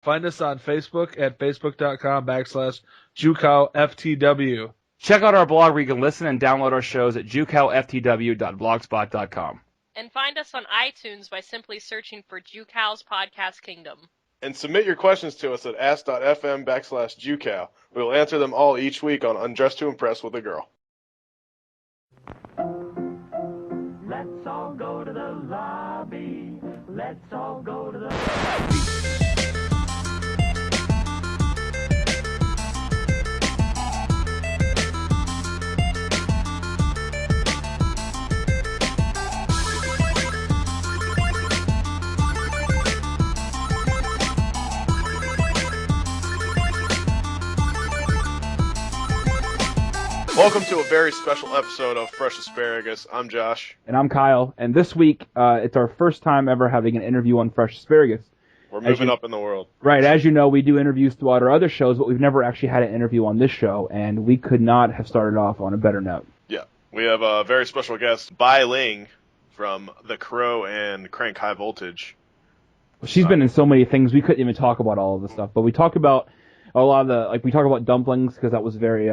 Find us on Facebook at facebook.com/JuCowFTW. Check out our blog where you can listen and download our shows at jucowftw.blogspot.com. And find us on iTunes by simply searching for Jucow's Podcast Kingdom. And submit your questions to us at ask.fm/Jucow. We will answer them all each week on Undressed to Impress with a Girl. Let's all go to the lobby. Let's all go to the lobby. Welcome to a very special episode of Fresh Asparagus. I'm Josh. And I'm Kyle. And this week, it's our first time ever having an interview on Fresh Asparagus. We're moving up in the world. Right. As you know, we do interviews throughout our other shows, but we've never actually had an interview on this show, and we could not have started off on a better note. Yeah. We have a very special guest, Bai Ling, from The Crow and Crank High Voltage. She's been in so many things, we couldn't even talk about all of the stuff, but we talk about a lot of the, we talk about dumplings, because that was very,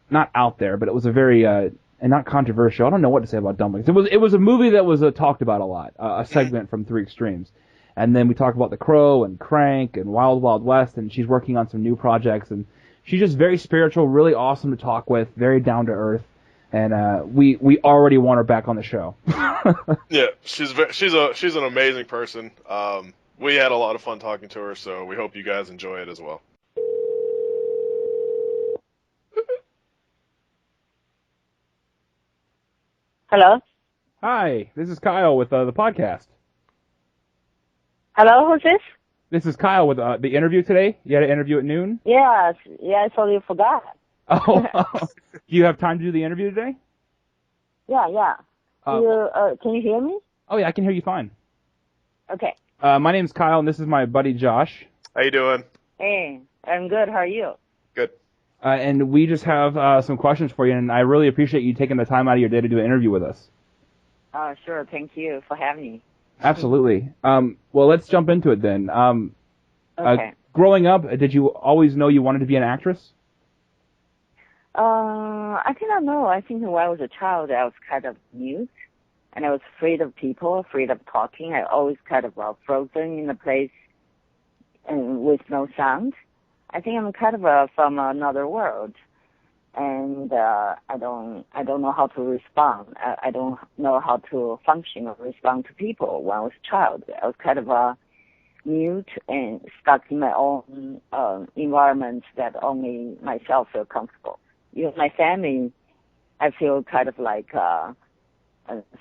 not out there, but it was a very, and not controversial. I don't know what to say about dumplings. It was a movie that was talked about a lot, a segment from Three Extremes. And then we talk about The Crow and Crank and Wild Wild West, and she's working on some new projects, and she's just very spiritual, really awesome to talk with, very down to earth, and we already want her back on the show. Yeah, she's an amazing person. We had a lot of fun talking to her, so we hope you guys enjoy it as well. Hello? Hi, this is Kyle with the podcast. Hello, who's this? This is Kyle with the interview today. You had an interview at noon? Yes, yeah, I totally forgot. Oh, do you have time to do the interview today? Yeah. Can you hear me? Oh, yeah, I can hear you fine. Okay. My name's Kyle, and this is my buddy Josh. How you doing? Hey, I'm good. How are you? Good. And we just have some questions for you, and I really appreciate you taking the time out of your day to do an interview with us. Sure. Thank you for having me. Absolutely. Well, let's jump into it then. Okay. Growing up, did you always know you wanted to be an actress? I cannot know. I think when I was a child, I was kind of mute, and I was afraid of people, afraid of talking. I always kind of frozen in a place and with no sound. I think I'm kind of from another world, and I don't know how to respond. I don't know how to function or respond to people when I was a child. I was kind of mute and stuck in my own environment that only myself feel comfortable. Even my family, I feel kind of like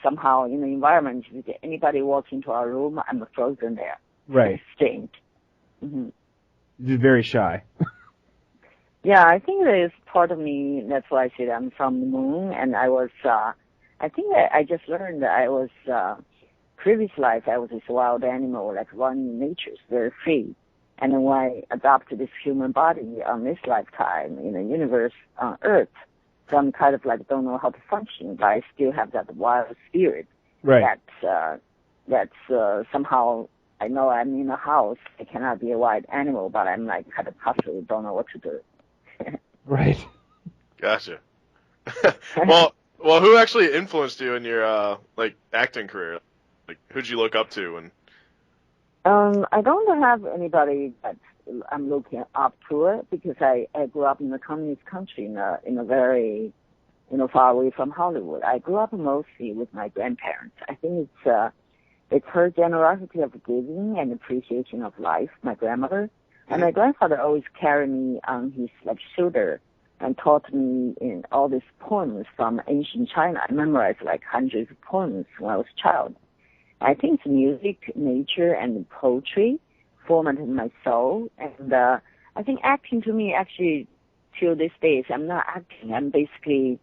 somehow in the environment, if anybody walks into our room, I'm frozen there. Right. Strange. Mm-hmm. You're very shy. Yeah, I think there is part of me, that's why I said I'm from the moon, and I was, I think I just learned that I was, previous life, I was this wild animal, like running in nature, very free. And then when I adopted this human body on this lifetime in the universe on Earth, so I'm kind of like don't know how to function, but I still have that wild spirit. Right. That's somehow, I know I'm in a house, I cannot be a wild animal, but I'm like kind of puzzled, don't know what to do. Right. Gotcha. well, who actually influenced you in your acting career? Like, who'd you look up to? And I don't have anybody that I'm looking up to it because I grew up in a communist country in a very, far away from Hollywood. I grew up mostly with my grandparents. I think it's her generosity of giving and appreciation of life, my grandmother. And my grandfather always carried me on his shoulder and taught me in all these poems from ancient China. I memorized hundreds of poems when I was a child. I think music, nature, and poetry formatted my soul. And I think acting to me actually, till this day, I'm not acting. I'm basically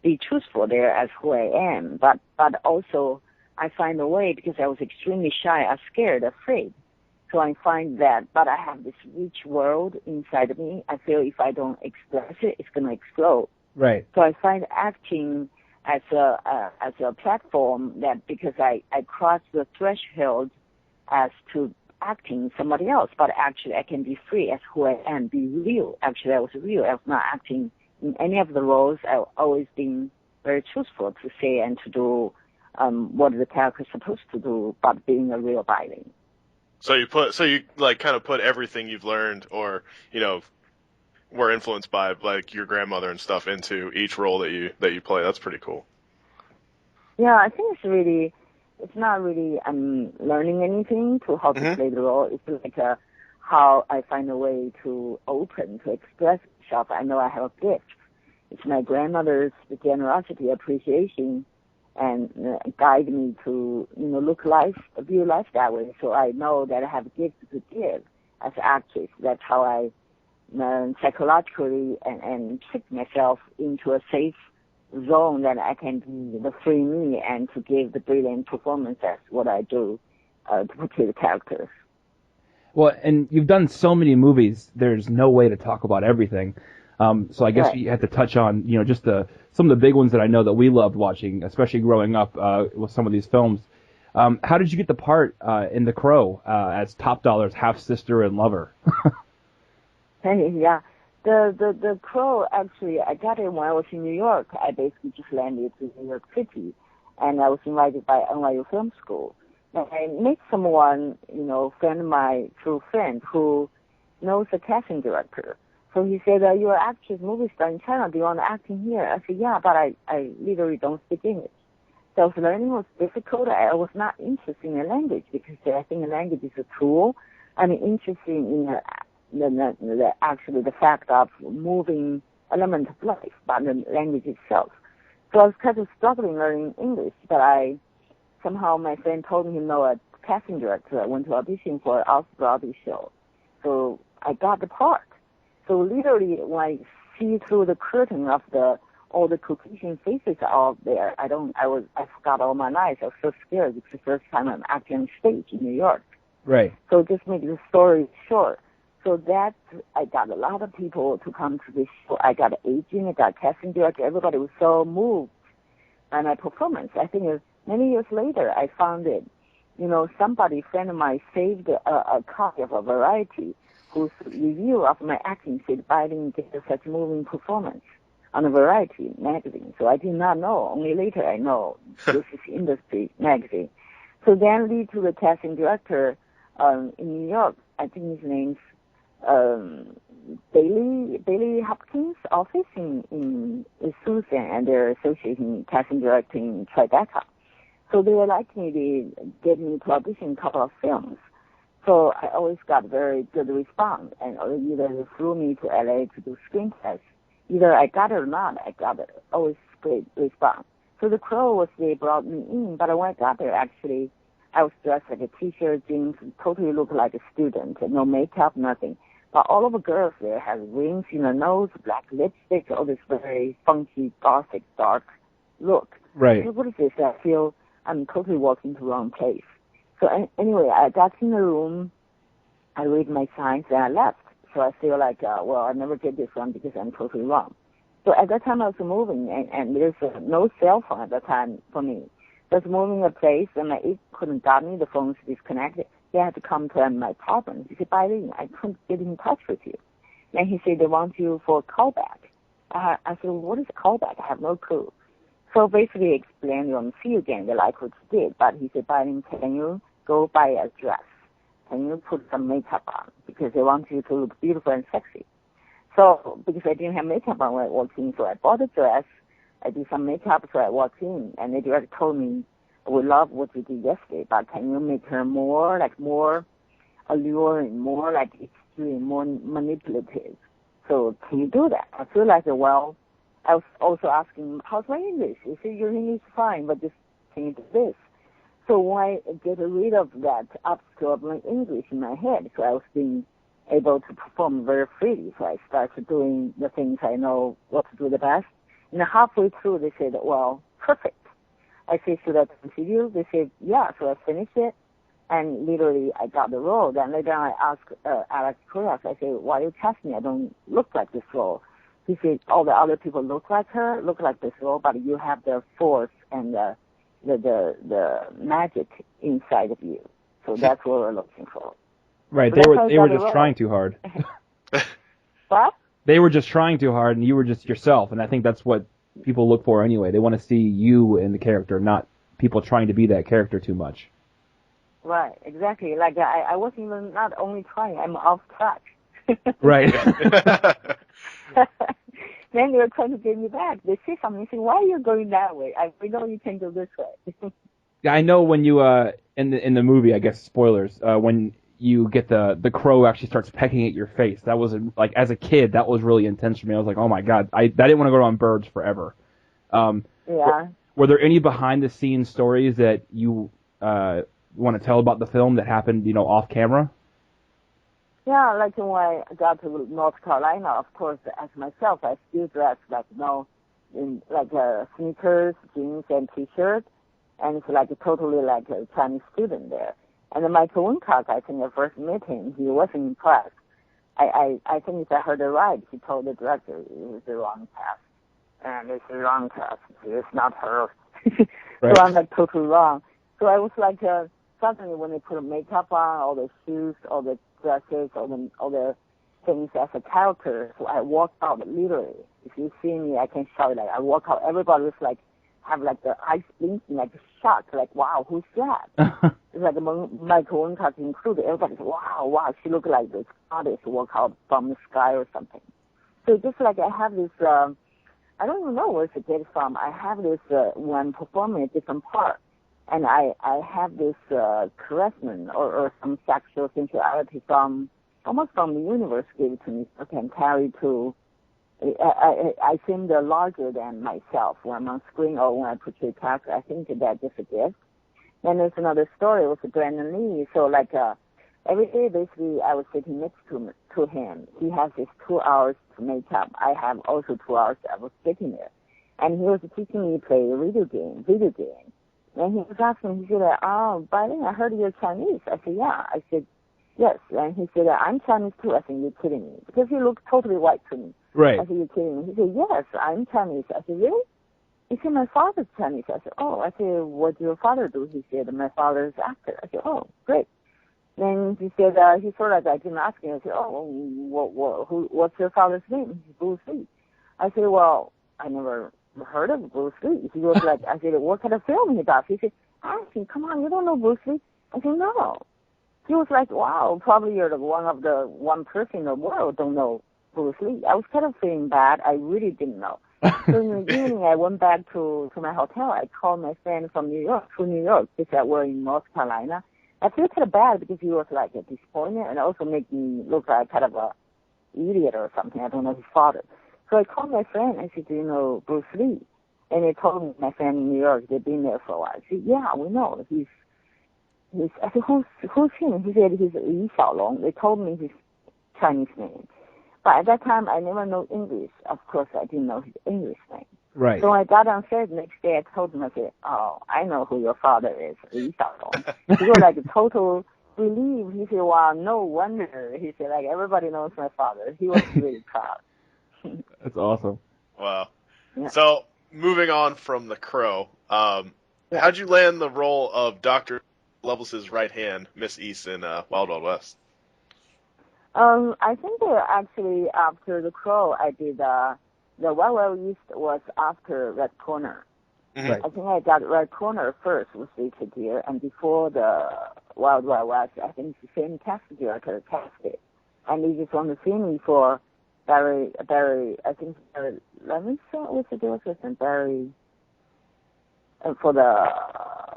be truthful there as who I am. But also I find a way because I was extremely shy, I'm scared, afraid. So I find that, but I have this rich world inside of me. I feel if I don't express it, it's going to explode. Right. So I find acting as a platform that because I cross the threshold as to acting somebody else, but actually I can be free as who I am, be real. Actually, I was real. I was not acting in any of the roles. I've always been very truthful to say and to do what the character is supposed to do, but being a real Bai Ling. So you like kind of put everything you've learned, or were influenced by like your grandmother and stuff into each role that you play. That's pretty cool. Yeah, I think it's not really learning anything to how to play the role. It's like how I find a way to express myself. I know I have a gift. It's my grandmother's generosity, appreciation, and guide me to view life that way. So I know that I have a gift to give as an actress. That's how I psychologically and trick myself into a safe zone that I can be the free me and to give the brilliant performance. That's what I do to portray the characters. Well, and you've done so many movies. There's no way to talk about everything. So I guess Right. you have to touch on, just some of the big ones that I know that we loved watching, especially growing up with some of these films. How did you get the part in The Crow as Top Dollar's half-sister and lover? Hey, yeah. The Crow, actually, I got it when I was in New York. I basically just landed to New York City, and I was invited by NYU Film School. And I met someone, friend of mine, true friend, who knows the casting director. So he said, you're an actress, movie star in China. Do you want to act in here? I said, yeah, but I literally don't speak English. So learning was difficult. I was not interested in the language because I think the language is a tool. I'm interested in the fact of moving element of life, but the language itself. So I was kind of struggling learning English, but somehow my friend told me, a casting director. I went to audition for an off-Broadway show. So I got the part. So literally, when I see through the curtain of all the Caucasian faces out there, I forgot all my lines. I was so scared. It's the first time I'm acting on stage in New York. Right. So just make the story short. So that I got a lot of people to come to this show. I got an agent, I got a casting director. Everybody was so moved by my performance. I think many years later, I found it. Somebody, friend of mine, saved a copy of a Variety whose review of my acting said Bai Ling did such moving performance on a Variety magazine. So I did not know. Only later I know this is industry magazine. So then lead to the casting director in New York. I think his name's Bailey Hopkins' office in Susan, and they're associating casting director in Tribeca. So they were like me. They get me to audition a couple of films. So I always got very good response, and either they flew me to LA to do screen tests. Either I got it or not, I got it. Always great response. So The Crow they brought me in, but when I got there, actually, I was dressed like a t-shirt, jeans, totally looked like a student, no makeup, nothing. But all of the girls there had rings in their nose, black lipstick, all this very funky, gothic, dark look. Right. So what is this? I feel I'm totally walking to the wrong place. So anyway, I got in the room, I read my signs, and I left. So I feel like, I never get this one because I'm totally wrong. So at that time I was moving, and there's no cell phone at that time for me. I was moving a place, and my agent couldn't got me. The phone's disconnected. He had to come to my apartment. He said, Bai Ling, I couldn't get in touch with you. And he said, they want you for a callback. I said, what is a callback? I have no clue. So basically he explained, you want to see you again. They like what you did. But he said, Bai Ling, can you go buy a dress? Can you put some makeup on? Because they want you to look beautiful and sexy. So because I didn't have makeup on when I walked in, so I bought a dress. I did some makeup, so I walked in, and the director told me, we love what you did yesterday, but can you make her more alluring, more like extreme, more manipulative? So can you do that? I feel like, I was also asking, how's my English? He said, your English is fine, but just can you do this? So when I get rid of that obstacle of my English in my head, so I was being able to perform very freely. So I started doing the things I know what to do the best. And halfway through, they said, well, perfect. I said, should I continue? They said, yeah. So I finished it, and literally I got the role. Then later I asked Alex Kurias, I said, why you cast me? I don't look like this role. He said, all the other people look like her, look like this role, but you have the force and the magic inside of you. So that's what we're looking for. Right, So they were just trying too hard. What? They were just trying too hard, and you were just yourself. And I think that's what people look for anyway. They want to see you in the character, not people trying to be that character too much. Right, exactly. Like I was even not only trying, I'm off track. Right. Then they're trying to get me back. They say something, say, why are you going that way? We know you can go this way. Yeah, I know when you in the movie, I guess spoilers, when you get the crow actually starts pecking at your face. That was like as a kid, that was really intense for me. I was like, oh my god, I didn't want to go on birds forever. Yeah. Were there any behind the scenes stories that you want to tell about the film that happened, off camera? Yeah, like when I got to North Carolina, of course, as myself, I still dress like, in like sneakers, jeans, and T-shirt, and it's like totally like a Chinese student there. And then Michael Wincock, I think I first met him, he wasn't impressed. I think if I heard it right, he told the director it was the wrong cast. And it's the wrong cast. It's not her. Right. So I'm like totally wrong. So I was like, suddenly when they put makeup on, all the shoes, all the dresses, all the things as a character, so I walked out literally. If you see me, I can shout like I walk out. Everybody was like, have like the eyes blinking, like shocked, like wow, who's that? It's like among Michael Wincock included. Everybody's wow, she looked like this artist walk out from the sky or something. So just like I have this, I don't even know where to get it from. I have this when I'm performing a different part. And I have this caressment or some sexual sensuality almost from the universe gave it to me. I can carry to, I seem larger than myself when I'm on screen or when I portray character. I think that's just a gift. Then there's another story with Brandon Lee. So like every day basically I was sitting next to him. He has his 2 hours to make up. I have also 2 hours I was sitting there. And he was teaching me to play a video game. And he was asking, he said, oh, Bai Ling, I heard you're Chinese. I said, yeah. I said, yes. And he said, I'm Chinese too. I said, you're kidding me. Because he looked totally white to me. Right. I said, you're kidding me. He said, yes, I'm Chinese. I said, really? He said, my father's Chinese. I said, oh. I said, what did your father do? He said, my father's actor. I said, oh, great. Then he said, he sort of, I didn't ask him. I said, oh, what's your father's name? He said, Bruce Lee. I said, well, I never heard of Bruce Lee. He was like, I said, what kind of film he does? He said, Ashley, come on, you don't know Bruce Lee? I said, no. He was like, wow, probably you're one person in the world don't know Bruce Lee. I was kind of feeling bad. I really didn't know. So in the evening, I went back to my hotel. I called my friend from New York, because we're in North Carolina. I feel kind of bad because he was like disappointed and also made me look like kind of a idiot or something. I don't know his father. So I called my friend. I said, do you know Bruce Lee? And they told me, my friend in New York, they've been there for a while. I said, yeah, we know. I said, who's him? He said, he's Li Xiaolong. They told me his Chinese name. But at that time, I never know English. Of course, I didn't know his English name. Right. So when I got on stage the next day, I told him, I said, oh, I know who your father is, Li Xiaolong. He was like a total relief. He said, wow, no wonder. He said, like, everybody knows my father. He was really proud. That's awesome. Wow. Yeah. So, moving on from The Crow, how'd you land the role of Dr. Lovelace's right hand, Miss East, in Wild Wild West? I think actually after The Crow, I did the Wild Wild East was after Red Corner. Mm-hmm. Right. I think I got Red Corner first with Richard Gere, and before the Wild Wild West, I think it's the same cast director cast it, and they just want to see me for Barry, I think Barry Levinson was the director, and Barry for the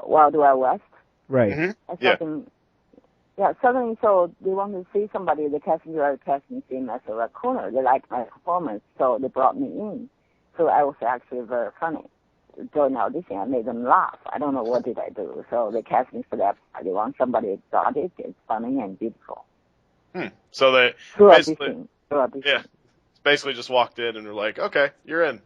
Wild Wild West. Right. Mm-hmm. Suddenly, so they want to see somebody, the casting director cast me same as a Red Corner. They liked my performance, so they brought me in. So I was actually very funny. During the audition, I made them laugh. I don't know what did I do. So they cast me for that part. They want somebody exotic, it's funny and beautiful. So they Through basically, audition. basically just walked in and were like, okay, you're in.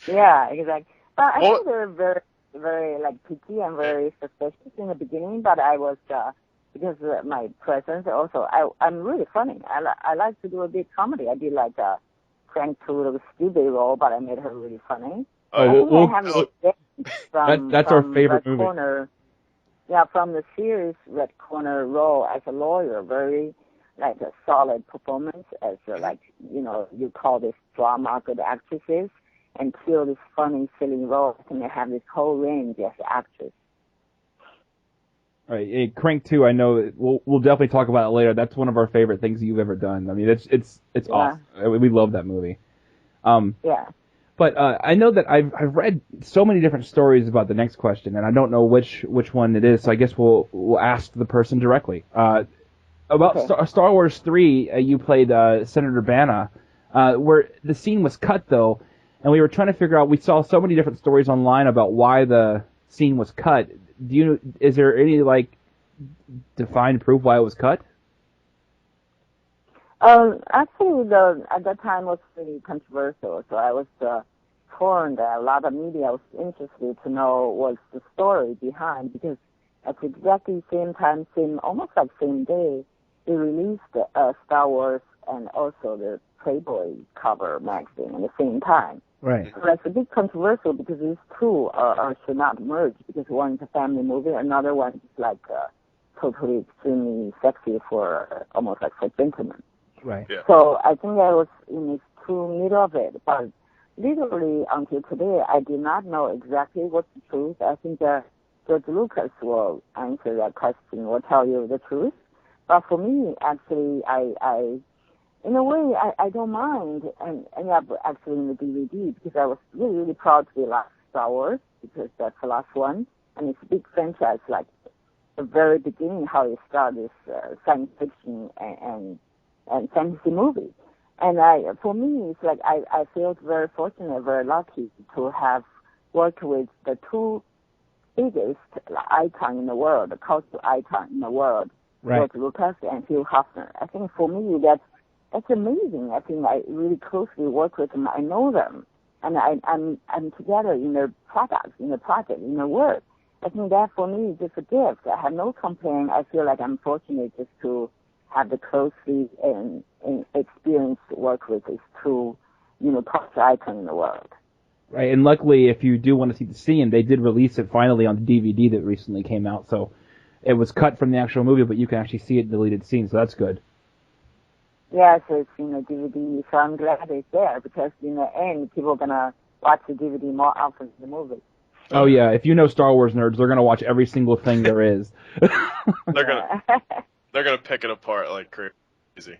Yeah, exactly. But I think they're very, very like picky and very suspicious in the beginning. But I was because of my presence. Also, I'm really funny. I like to do a big comedy. I did like a Frank Tudo stupid role, but I made her really funny. I think I have this from that's our favorite Red movie. Corner. Yeah, from the series Red Corner role as a lawyer, very like a solid performance as like, you call this drama good actresses, and till this funny, silly role, and they have this whole range as actress. All right, hey, Crank 2, I know we'll definitely talk about it later. That's one of our favorite things you've ever done. I mean, it's awesome. We love that movie. Yeah. But I know that I've read so many different stories about the next question, and I don't know which one it is. So I guess we'll ask the person directly. About Star Wars 3, you played Senator Bana, where the scene was cut though, and we were trying to figure out. We saw so many different stories online about why the scene was cut. Is there any like defined proof why it was cut? Actually, at that time was pretty controversial, so I was torn that a lot of media was interested to know what's the story behind, because at exactly same time, almost like same day, they released Star Wars and also the Playboy cover magazine at the same time. Right. So that's a bit controversial because these two should not merge, because one is a family movie, another one is like totally extremely sexy for almost like for gentlemen. Right. Yeah. So I think I was in this true middle of it, but literally until today, I did not know exactly what's the truth. I think George Lucas will answer that question, will tell you the truth. But for me, actually, I in a way, I don't mind, and ended up actually in the DVD, because I was really, really proud to be last Star Wars, because that's the last one, and it's a big franchise, like the very beginning, how you start this science fiction and fantasy movie. And for me, it's like I feel very fortunate, very lucky to have worked with the two biggest icon in the world, the cultural icon in the world, right. George Lucas and Hugh Hefner. I think for me, that's amazing. I think I really closely work with them. I know them, and I'm together in their products, in the project, in their work. I think that for me is just a gift. I have no complaint. I feel like I'm fortunate just to have the closely and experience work with these two, culture icons in the world. Right, and luckily, if you do want to see the scene, they did release it finally on the DVD that recently came out. So it was cut from the actual movie, but you can actually see it in the deleted scene, so that's good. Yeah, so it's in the DVD, so I'm glad it's there, because in the end, people are going to watch the DVD more often than the movie. Oh, yeah, if you know Star Wars nerds, they're going to watch every single thing there is. They're gonna pick it apart like crazy.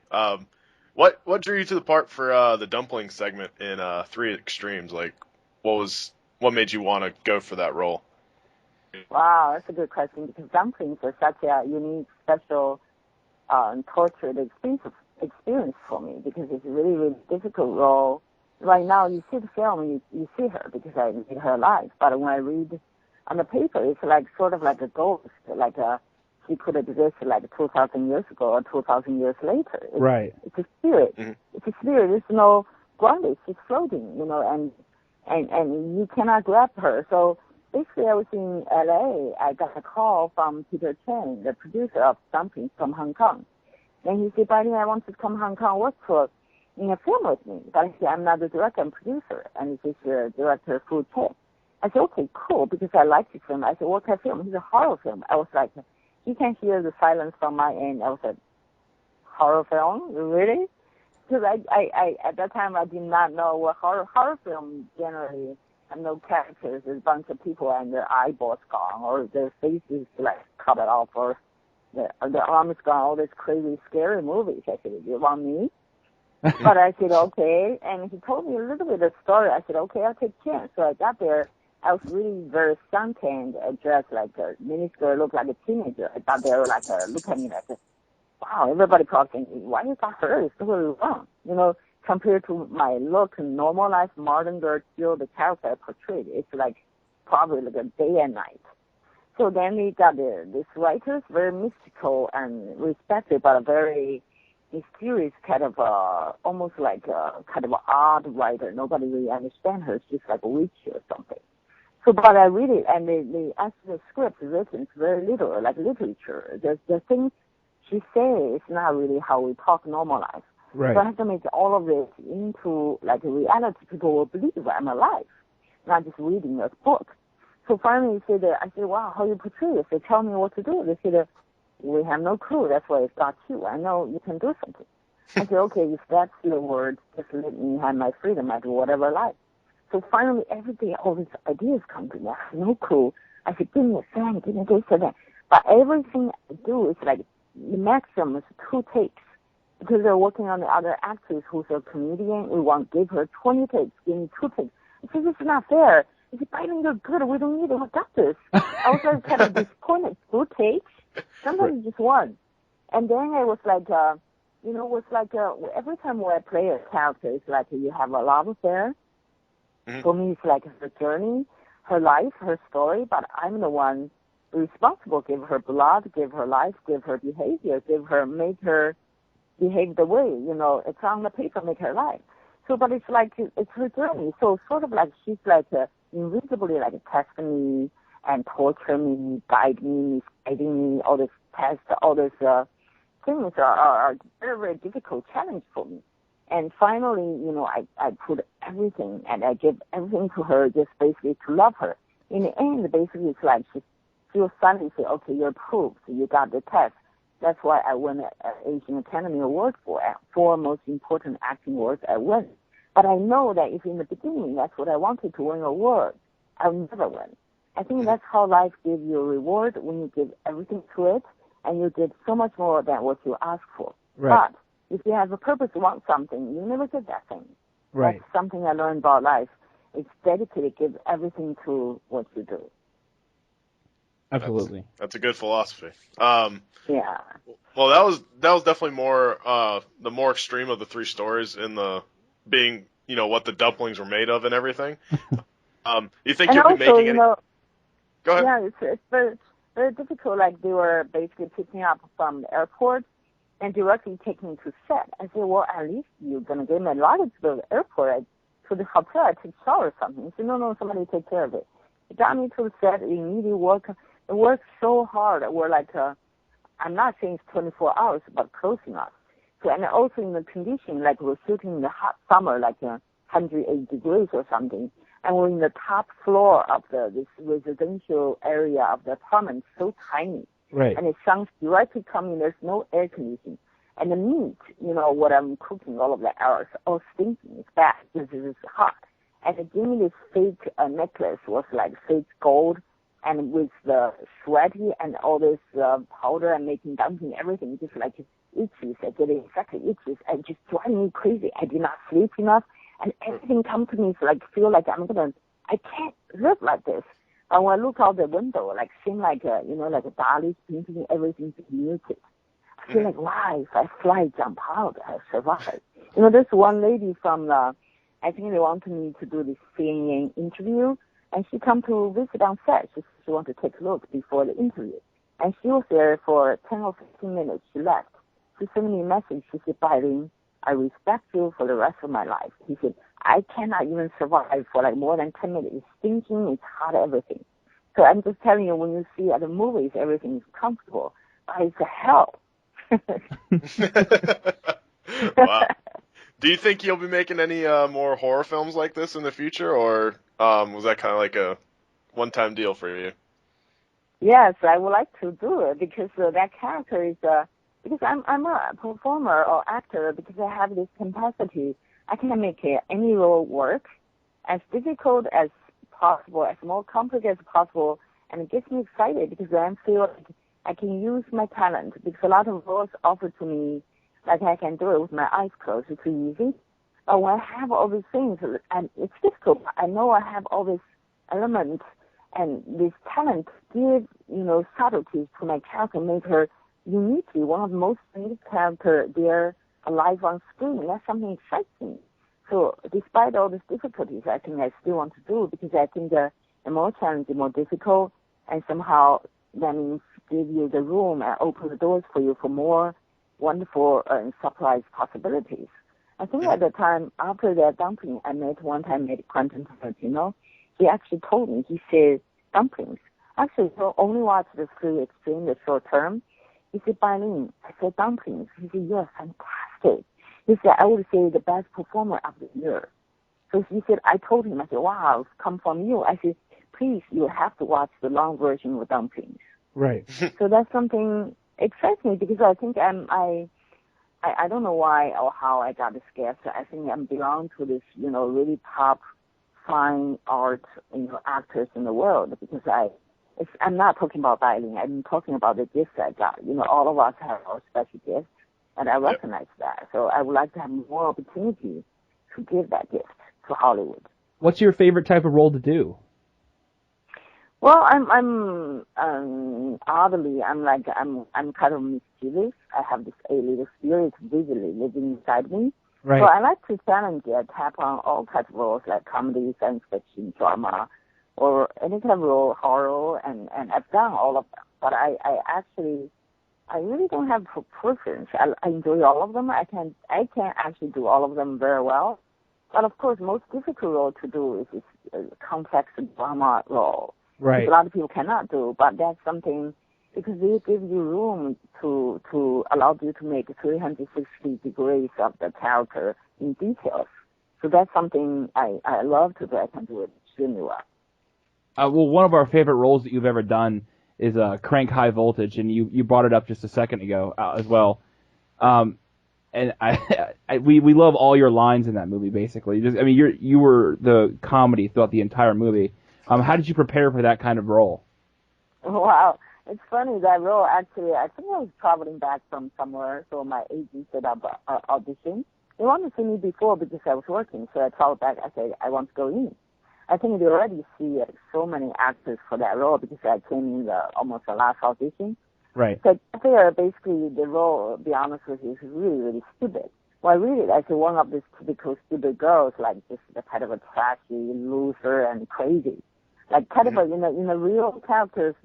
What drew you to the part for the dumpling segment in 3 Extremes? Like, what made you want to go for that role? Wow, that's a good question, because dumplings are such a unique, special, tortured experience for me, because it's a really, really difficult role. Right now, you see the film, you see her, because I made her alive. But when I read on the paper, it's like sort of like a ghost, like she could exist like 2,000 years ago or 2,000 years later. Right. It's a spirit. Mm-hmm. It's a spirit. There's no grounded. She's floating, and you cannot grab her. So basically, I was in L.A. I got a call from Peter Chen, the producer of Dumplings from Hong Kong. And he said, Bai Ling, I want you to come to Hong Kong work in a film with me. But I said, I'm not the director, I'm producer. And he said, director, Fu Che. I said, okay, cool, because I like this film. I said, what kind of film? He's a horror film. I was like, you can hear the silence from my end. I was like, horror film? Really? Because I at that time, I did not know what horror film generally have no characters. There's a bunch of people and their eyeballs gone, or their faces like cut it off, or their arms gone, all these crazy, scary movies. I said, you want me? But I said, okay. And he told me a little bit of the story. I said, okay, I'll take a chance. So I got there. I was really very suntanned, dressed like a miniskirt, looked like a teenager. I thought they were like, look at me like, wow, everybody probably thinking, why is that her? It's totally wrong. Compared to my look, normal life, modern girl, still the character I portrayed, it's like probably like a day and night. So then we got this writer, very mystical and respected, but a very mysterious kind of, almost like a kind of odd writer. Nobody really understands her. It's just like a witch or something. So, but I read it, and the actual script written is very literal, like literature. The things she says is not really how we talk normal life. Right. So I have to make all of this into like a reality. People will believe I'm alive, not just reading a book. So finally, he said, I said, wow, how you portray it? They tell me what to do. They said, we have no clue. That's why it's got you. I know you can do something. I said, okay, if that's your word, just let me have my freedom. I do whatever I like. So finally, every day, all these ideas come to me. I have no clue. I said, give me a fan, give me this and that. But everything I do is like the maximum is 2 takes. Because they're working on the other actress who's a comedian. We want to give her 20 takes, give me 2 takes. I said, this is not fair. I said, Bai Ling, you're good. We don't need it. We got this. I was like kind of disappointed. 2 takes? Sometimes just 1. And then I was like, you know, it was like every time when I play a character, it's like you have a love affair. Mm-hmm. For me, it's like her journey, her life, her story, but I'm the one responsible. Give her blood, give her life, give her behavior, make her behave the way, you know, it's on the paper, make her life. So, but it's like, it's her journey. So sort of like she's like invisibly like testing me and torture me, guiding me, all this tests, all this things are very, very difficult challenge for me. And finally, you know, I put everything and I give everything to her just basically to love her. In the end, basically it's like she will suddenly say, okay, you're approved, you got the test. That's why I won an Asian Academy Award for 4 most important acting awards I won. But I know that if in the beginning that's what I wanted to win an award, I'll never win. I think that's how life gives you a reward when you give everything to it and you get so much more than what you ask for. Right. But if you have a purpose to want something, you never get that thing. Right. That's something I learned about life. It's dedicated, give everything to what you do. Absolutely. That's a good philosophy. Yeah. Well, that was definitely more the more extreme of the 3 stories in the being, you know, what the dumplings were made of and everything. You think And you'll also, be making you any? know, Go ahead. yeah, it's very, very difficult. Like they were basically picking up from the airport and directly taking me to set. I said, well, at least you're gonna give me a luggage to the airport, to the hotel. I take shower or something. He said, no, somebody take care of it. He got me to the set. It immediately worked. It worked so hard. We're like, I'm not saying it's 24 hours, but close enough. So, and also in the condition, like we're shooting in the hot summer, like 108 degrees or something, and we're in the top floor of this residential area of the apartment, so tiny. Right. And the sun's directly coming, there's no air conditioning. And the meat, you know, what I'm cooking, all of the hours, all stinking, it's bad because it's hot. And they gave me this fake necklace, was like fake gold, and with the sweaty and all this powder and making dumpling, everything just like itches. I get exactly itches and just driving me crazy. I did not sleep enough, and everything comes to me so like feel like I can't live like this. And when I look out the window, like seem like you know, like a Dali's painting, everything's muted. I feel like, wow, if I fly, jump out, I survive. You know, there's one lady from I think they wanted me to do this CNN interview. And she come to visit on set. She wanted to take a look before the interview. And she was there for 10 or 15 minutes. She left. She sent me a message. She said, Bai Ling, I respect you for the rest of my life. He said, I cannot even survive for like more than 10 minutes. It's stinking, it's hot, everything. So I'm just telling you, when you see other movies, everything is comfortable. But it's a hell. Wow. Do you think you'll be making any more horror films like this in the future, or was that kind of like a one-time deal for you? Yes, I would like to do it because that character is because I'm a performer or actor because I have this capacity. I can make any role work as difficult as possible, as more complicated as possible, and it gets me excited because I feel like I can use my talent because a lot of roles offered to me, like I can do it with my eyes closed. It's easy. But when I have all these things, and it's difficult, I know I have all these elements and this talent give, you know, subtleties to my character, make her uniquely one of the most unique characters there alive on screen. That's something exciting. So despite all these difficulties, I think I still want to do it because I think the more challenging, the more difficult, and somehow that means give you the room and open the doors for you for more wonderful surprise possibilities. I think at the time, after that dumpling, I met Quentin Tarantino. He actually told me, he said, dumplings. Actually, he only watched the 3 Extreme, the short term. He said, Bai Ling, I said, dumplings. He said, you're fantastic. He said, I would say the best performer of the year. So he said, I told him, I said, wow, come from you. I said, please, you have to watch the long version with dumplings. Right. So that's something excites me because I think I don't know why or how I got this guest. I think I belong to this, really top, fine art, actors in the world because I'm not talking about Bai Ling. I'm talking about the gifts I got. All of us have our special gifts, and I recognize that. So I would like to have more opportunity to give that gift to Hollywood. What's your favorite type of role to do? Well, I'm oddly, I'm kind of mischievous. I have this a little spirit visually living inside me. Right. So I like to challenge it, tap on all types of roles like comedy, science fiction, drama, or any kind of role, horror, and I've done all of them. But I really don't have a preference. I enjoy all of them. I can actually do all of them very well. But of course, most difficult role to do is this complex drama role. Right. Which a lot of people cannot do, but that's something because they give you room to allow you to make 360 degrees of the character in details. So that's something I love to do. I can do it extremely well. Well, one of our favorite roles that you've ever done is Crank High Voltage, and you brought it up just a second ago as well. And we love all your lines in that movie. Basically, you were the comedy throughout the entire movie. How did you prepare for that kind of role? Wow, it's funny that role. Actually, I think I was traveling back from somewhere, so my agent set up an audition. They wanted to see me before because I was working, so I traveled back. I said I want to go in. I think they already see so many actors for that role because I came in almost the last audition. Right. So there, basically, the role, to be honest with you, is really, really stupid. Well, I read it as one of these typical stupid girls, like just the kind of a trashy, loser, and crazy. Like kind of a, in a real character,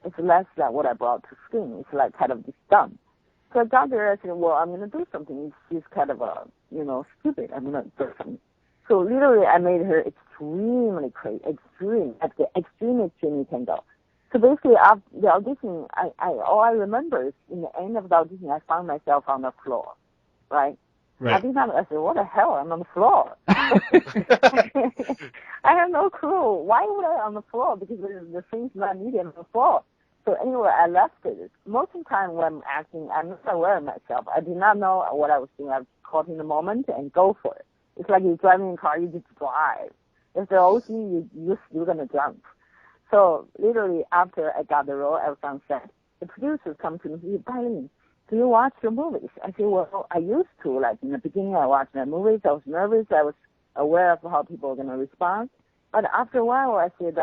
it's less than what I brought to screen. It's like kind of just dumb. So I got there, I said, well, I'm going to do something. She's kind of stupid. I'm going to do something. So literally, I made her extremely crazy, at the extreme you can go. So basically, after the audition, all I remember is in the end of the audition, I found myself on the floor, right? Right. I said, what the hell? I'm on the floor. I have no clue. Why would I on the floor? Because the things not needed on the floor. So anyway, I left it. Most of the time when I'm acting, I'm not aware of myself. I did not know what I was doing. I was caught in the moment and go for it. It's like you're driving a car, you just drive. If they're OC, you're going to jump. So literally after I got the role, I was on set. The producers come to me and say, Bai Ling, do you watch your movies? I said, well, I used to. Like in the beginning, I watched my movies. I was nervous. I was aware of how people are going to respond. But after a while, I said,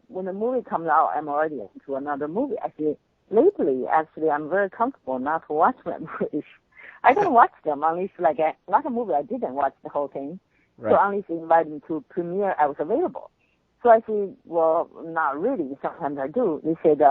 when the movie comes out, I'm already into another movie. I said, lately, actually, I'm very comfortable not to watch my movies. I don't watch them unless, like, a lot of movies I didn't watch the whole thing. Right. So unless they invited me to premiere, I was available. So I said, well, not really. Sometimes I do. They said,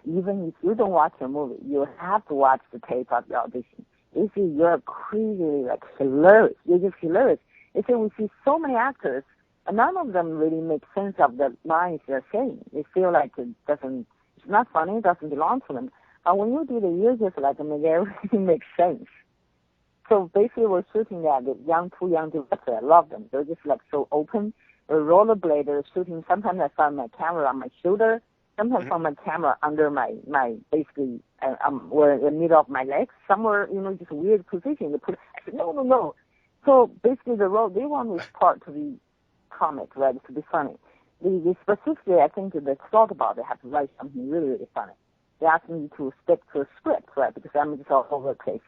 even if you don't watch the movie, you have to watch the tape of the audition. They say you're crazy, like hilarious. You're just hilarious. They say we see so many actors, and none of them really make sense of the lines they're saying. They feel like it's not funny, it doesn't belong to them. But when you do the you just like make everything makes sense. So basically, we're shooting that with two young directors. I love them. They're just like so open. They're rollerbladers shooting. Sometimes I find my camera on my shoulder. Sometimes on my camera under my basically, where in the middle of my legs, somewhere, just a weird position. They put, I said, no. So basically the role, they want this part to be comic, right, to be funny. They specifically, I think, they thought about they have to write something really, really funny. They asked me to stick to a script, right, because I'm just all over the place.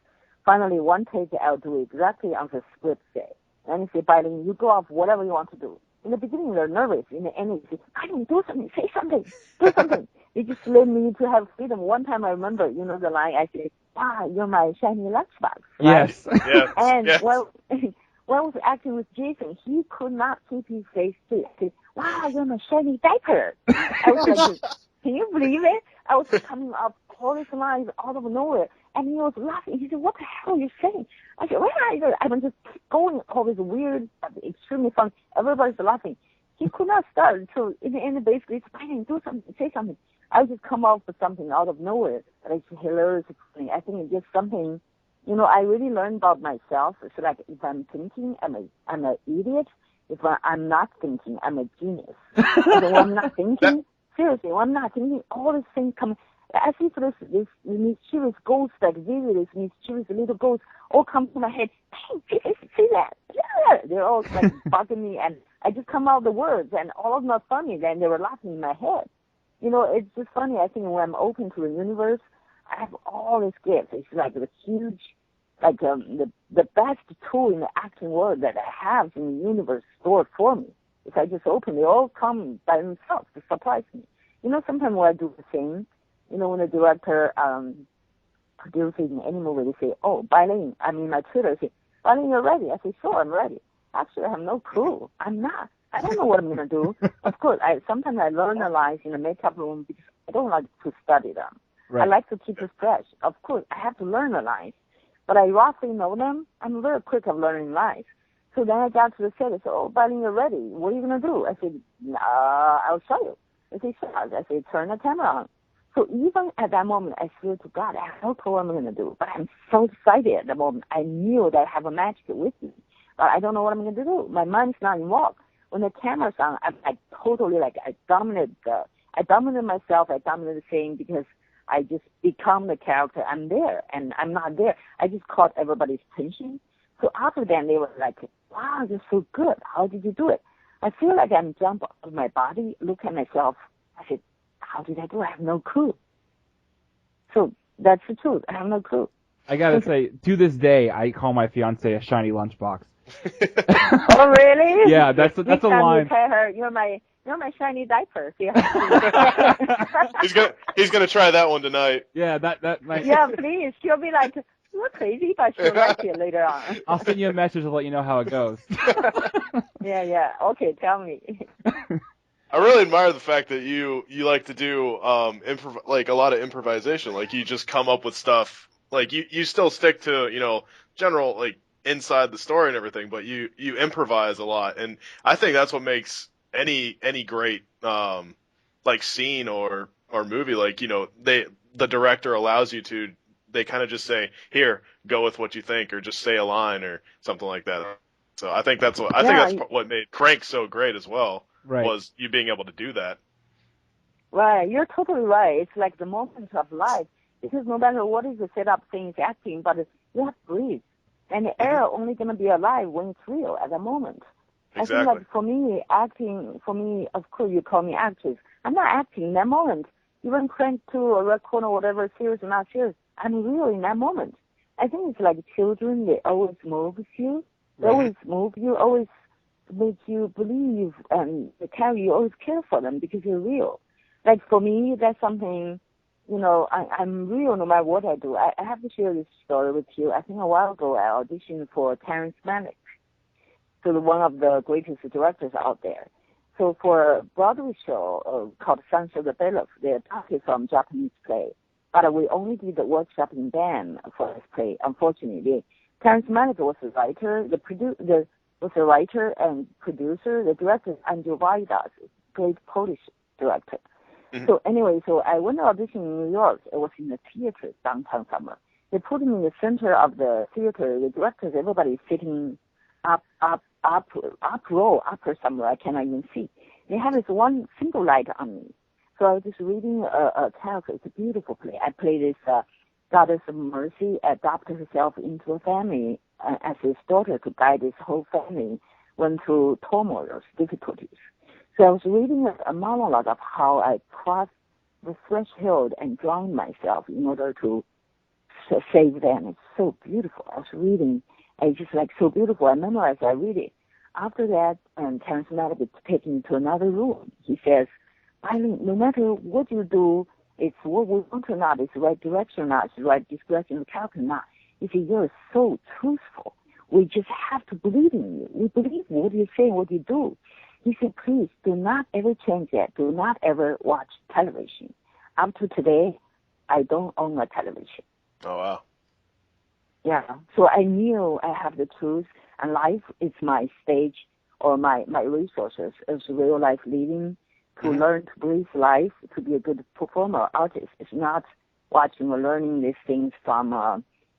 Finally, one take, I'll do exactly on the script say. And you say, Bai Ling, you go off whatever you want to do. In the beginning, they're nervous. In the end, they say, I didn't do something. Say something. Do something. They just let me to have freedom. One time I remember, the line, I said, wow, you're my shiny lunchbox. Right? Yes. Yes. And, yes. well, when I was acting with Jason, he could not keep his face straight. I said, wow, you're my shiny diaper. I was like, can you believe it? I was coming up all these lines out of nowhere. And he was laughing. He said, what the hell are you saying? I said, where are you? I was just going all this weird, extremely fun. Everybody's laughing. He could not start until in the end, basically, it's fine, do something, say something. I would just come up with something out of nowhere. But it's hilarious. I think it's just something, I really learned about myself. It's like if I'm thinking I'm an idiot, If I'm not thinking, I'm a genius. And when I'm not thinking, seriously, when I'm not thinking, all these things come. I see this mischievous ghost, like vivid, this mischievous little ghost, all come to my head. Hey, see that? Yeah. They're all like bugging me, and I just come out the words, and all of them are funny. Then they were laughing in my head. You know, it's just funny. I think when I'm open to the universe, I have all these gifts. It's like the huge, like the best tool in the acting world that I have in the universe stored for me. If I just open, they all come by themselves to surprise me. You know, sometimes when I do the thing, you know, when the director producing any movie, they say, "Oh, Bai Ling," I mean, my tutor say, "Bai Ling, you're ready." I say, "Sure, I'm ready." Actually, I have no clue. I'm not. I don't know what I'm going to do. Of course, sometimes I learn the lines in the makeup room because I don't like to study them. Right. I like to keep it fresh. Of course, I have to learn the lines, but I roughly know them. I'm very quick of learning lines. So then I got to the set. I said, "Oh, Bai Ling, you're ready. What are you going to do?" I said, "I'll show you." I said, "Sure." I said, "Turn the camera on." So even at that moment, I swear to God, I have no clue what I'm going to do. But I'm so excited at the moment. I knew that I have a magic with me. But I don't know what I'm going to do. My mind's not involved. When the camera's on, I'm like totally like I dominate myself. I dominate the thing because I just become the character. I'm there and I'm not there. I just caught everybody's attention. So after that, they were like, "Wow, you're so good. How did you do it?" I feel like I'm jump out of my body, look at myself. I said, "How did I do it? I have no clue." So that's the truth. I have no clue. I gotta say, to this day, I call my fiance a shiny lunchbox. Oh, really? Yeah, that's a line. You tell her, you're my shiny diaper. He's gonna try that one tonight. Yeah, that might. Yeah, please. She'll be like, "You're crazy," but she'll like it later on. I'll send you a message to let you know how it goes. Yeah. Okay, tell me. I really admire the fact that you like to do like a lot of improvisation. Like you just come up with stuff. Like you still stick to, you know, general like inside the story and everything, but you improvise a lot. And I think that's what makes any great like scene or movie, like, you know, the director allows you to, they kind of just say, "Here, go with what you think," or just say a line or something like that. So I think that's what made Crank so great as well. Right. Was you being able to do that. Right, you're totally right. It's like the moment of life, because no matter what is the setup thing is acting, but you have to breathe. And the air only going to be alive when it's real at the moment. Exactly. I think like for me, acting, of course you call me actress. I'm not acting in that moment. Even Crank 2 or Red Corner, whatever, serious or not serious, I'm real in that moment. I think it's like children, they always move you. They always move you, always make you believe, and they carry you, always care for them because you're real. Like for me, that's something, you know, I'm real no matter what I do. I have to share this story with you. I think a while ago I auditioned for Terrence Malick, so one of the greatest directors out there. So for a Broadway show called Sons of the Bailiff, they adapted from Japanese play. But we only did the workshop in band for this play. Unfortunately, Terrence Malick was the writer, was a writer and producer. The director is Andrew Wajdas, great Polish director. Mm-hmm. So anyway, so I went to audition in New York. It was in the theater downtown somewhere. They put me in the center of the theater. The directors, everybody sitting up row, upper somewhere. I cannot even see. They have this one single light on me. So I was just reading a character. It's a beautiful play. I play this goddess of mercy, adopted herself into a family as his daughter to guide his whole family, went through turmoils, difficulties. So I was reading a monologue of how I crossed the threshold and drowned myself in order to save them. It's so beautiful. I was reading. It's just like so beautiful. I memorized. I read it. After that, Terrence Malick is taken me to another room. He says, "Bai Ling, no matter what you do, it's what we want or not, it's the right direction or not, it's the right discretion of the character or not. You see, you're so truthful. We just have to believe in you. We believe what you say, what you do." He said, "Please do not ever change that. Do not ever watch television. Up to today, I don't own a television." Oh, wow. Yeah. So I knew I have the truth, and life is my stage or my resources as real life living, to learn to breathe life, to be a good performer or artist. It's not watching or learning these things from,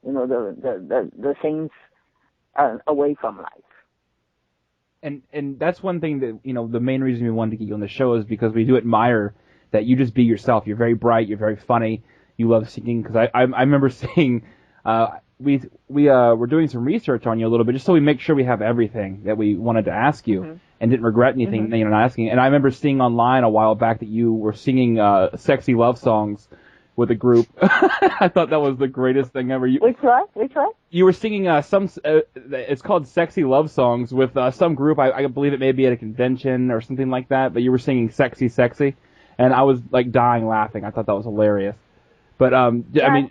the things away from life. And that's one thing that, the main reason we wanted to get you on the show is because we do admire that you just be yourself. You're very bright. You're very funny. You love singing. Because I remember seeing, we were doing some research on you a little bit just so we make sure we have everything that we wanted to ask you and didn't regret anything, not asking. And I remember seeing online a while back that you were singing sexy love songs with a group. I thought that was the greatest thing ever. Which one? You were singing it's called Sexy Love Songs with some group. I believe it may be at a convention or something like that, but you were singing Sexy Sexy, and I was like dying laughing. I thought that was hilarious. But I mean,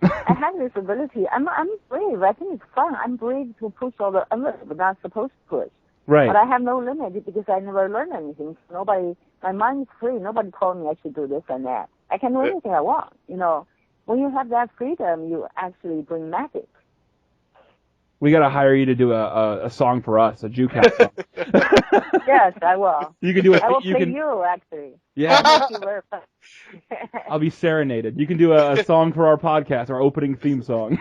I have this ability. I'm brave. I think it's fun. I'm brave to push all the envelope, but not supposed to push. right. But I have no limit because I never learned anything. My mind is free. Nobody told me I should do this and that. I can do anything I want. When you have that freedom, you actually bring magic. We got to hire you to do a song for us, a Jukast song. Yes, I will. You can do it. I will play you, actually. Yeah. Make you very fun. I'll be serenaded. You can do a song for our podcast, our opening theme song.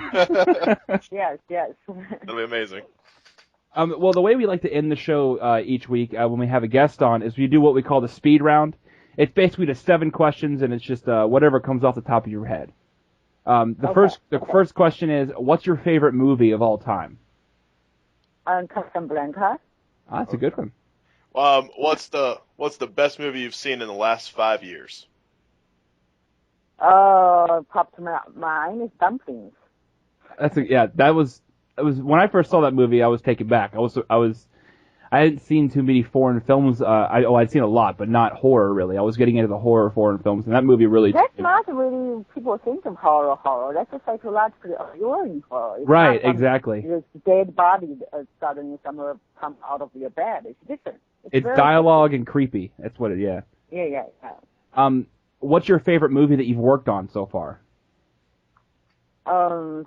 Yes. That'll be amazing. Well, the way we like to end the show each week when we have a guest on is we do what we call the speed round. It's basically just 7 questions, and it's just whatever comes off the top of your head. The first question is, what's your favorite movie of all time? Casablanca. That's a good one. What's the best movie you've seen in the last 5 years? Popped to my mind is Dumplings. That was when I first saw that movie, I was taken back. I hadn't seen too many foreign films. I'd seen a lot, but not horror really. I was getting into the horror foreign films, and that movie really. That's not really people think of horror. That's a psychologically alluring horror. It's right, not exactly. This dead body suddenly somewhere come out of your bed. It's different. It's dialogue and creepy. That's what it. Yeah. Yeah. What's your favorite movie that you've worked on so far?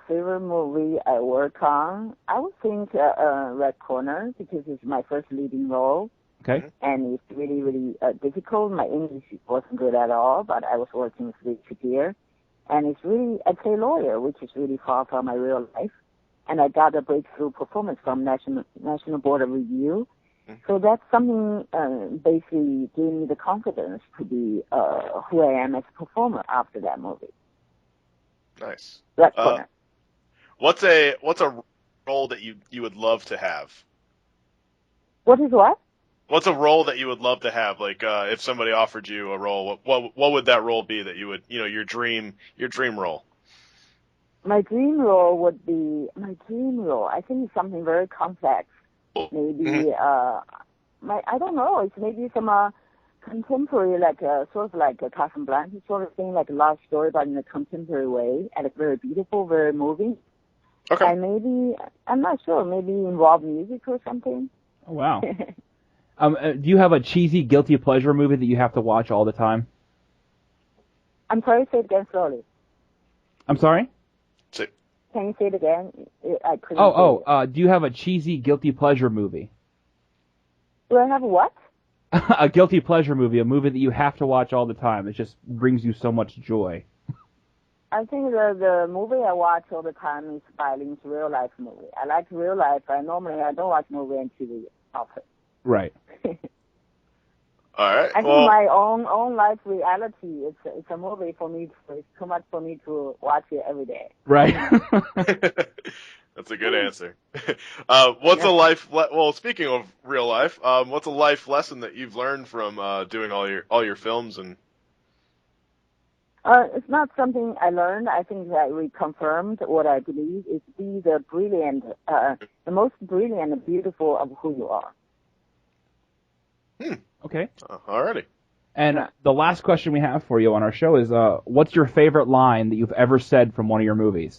Favorite movie I work on, I would think Red Corner, because it's my first leading role. Okay. And it's really, really difficult. My English wasn't good at all, but I was working with Shakespeare. And it's really, I'd say lawyer, which is really far from my real life. And I got a breakthrough performance from National Board of Review. So that's something basically gave me the confidence to be who I am as a performer after that movie. Nice. Red Corner. What's a role that you would love to have? What is what? What's a role that you would love to have? Like, if somebody offered you a role, what would that role be that you would, your dream role? My dream role would be, I think it's something very complex. Maybe, I don't know, it's maybe some contemporary, like sort of like a Casablanca sort of thing, like a love story, but in a contemporary way, and it's very beautiful, very moving. Okay. And maybe, I'm not sure, maybe involve music or something. Oh, wow. Do you have a cheesy, guilty pleasure movie that you have to watch all the time? I'm sorry, say it again slowly. I'm sorry? Can you say it again? I couldn't. Do you have a cheesy, guilty pleasure movie? Do I have what? A guilty pleasure movie, a movie that you have to watch all the time. It just brings you so much joy. I think the movie I watch all the time is Bai Ling's real life movie. I like real life. I don't watch movie and TV often. Right. All right. I think my own life reality. It's a movie for me. It's too much for me to watch it every day. Right. That's a good answer. What's a life? Well, speaking of real life, what's a life lesson that you've learned from doing all your films and? It's not something I learned. I think that reconfirmed what I believe is be the most brilliant and beautiful of who you are. Okay. Alrighty. And the last question we have for you on our show is, what's your favorite line that you've ever said from one of your movies?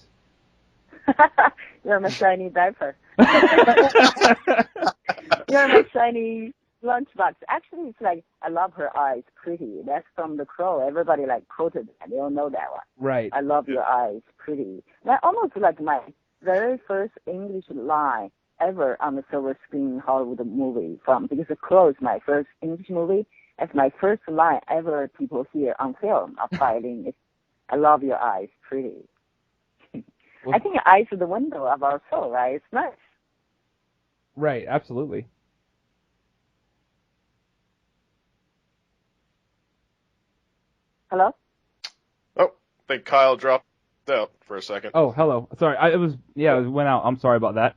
You're my shiny diaper. You're my shiny lunchbox. Actually, it's like, I love her eyes, pretty. That's from The Crow. Everybody quoted that. They all know that one. Right. I love your eyes, pretty. That almost like my very first English line ever on the silver screen Hollywood movie because The Crow is my first English movie. That's my first line ever people hear on film of Bai Ling. It's, I love your eyes, pretty. I think eyes are the window of our soul, right? It's nice. Right, absolutely. Hello? Oh, I think Kyle dropped out for a second. Oh, hello. Sorry, it went out. I'm sorry about that.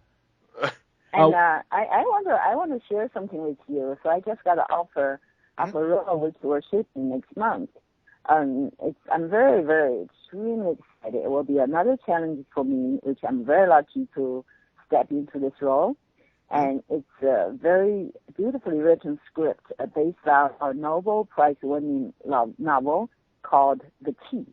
And I want to share something with you. So I just got an offer of a role which we're shooting next month. I'm very, very extremely excited. It will be another challenge for me, which I'm very lucky to step into this role. And it's a very beautifully written script based on a Nobel Prize-winning novel called The Key.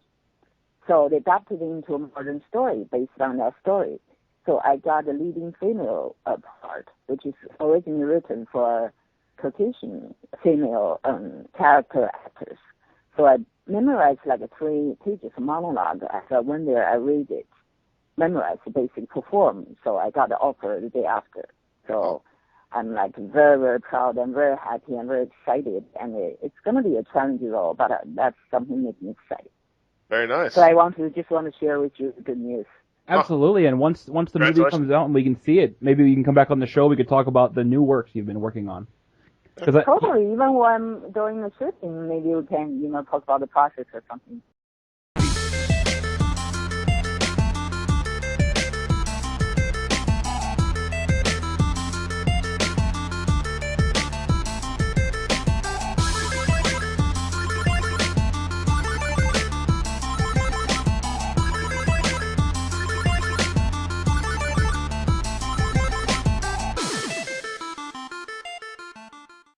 So they adapted it into a modern story based on that story. So I got a leading female part, which is originally written for Caucasian female character actors. So I memorized like 3 pages of monologue. As I went there, I read it, memorized, basically perform. So I got the offer the day after. So I'm like very, very proud. I'm very happy. I'm very excited. And it's going to be a challenging role, but that's something that makes me excited. Very nice. So I just want to share with you the good news. Absolutely, and once the movie comes out and we can see it, maybe we can come back on the show. We could talk about the new works you've been working on. Totally. Even when I'm doing the shooting, maybe we can, talk about the process or something.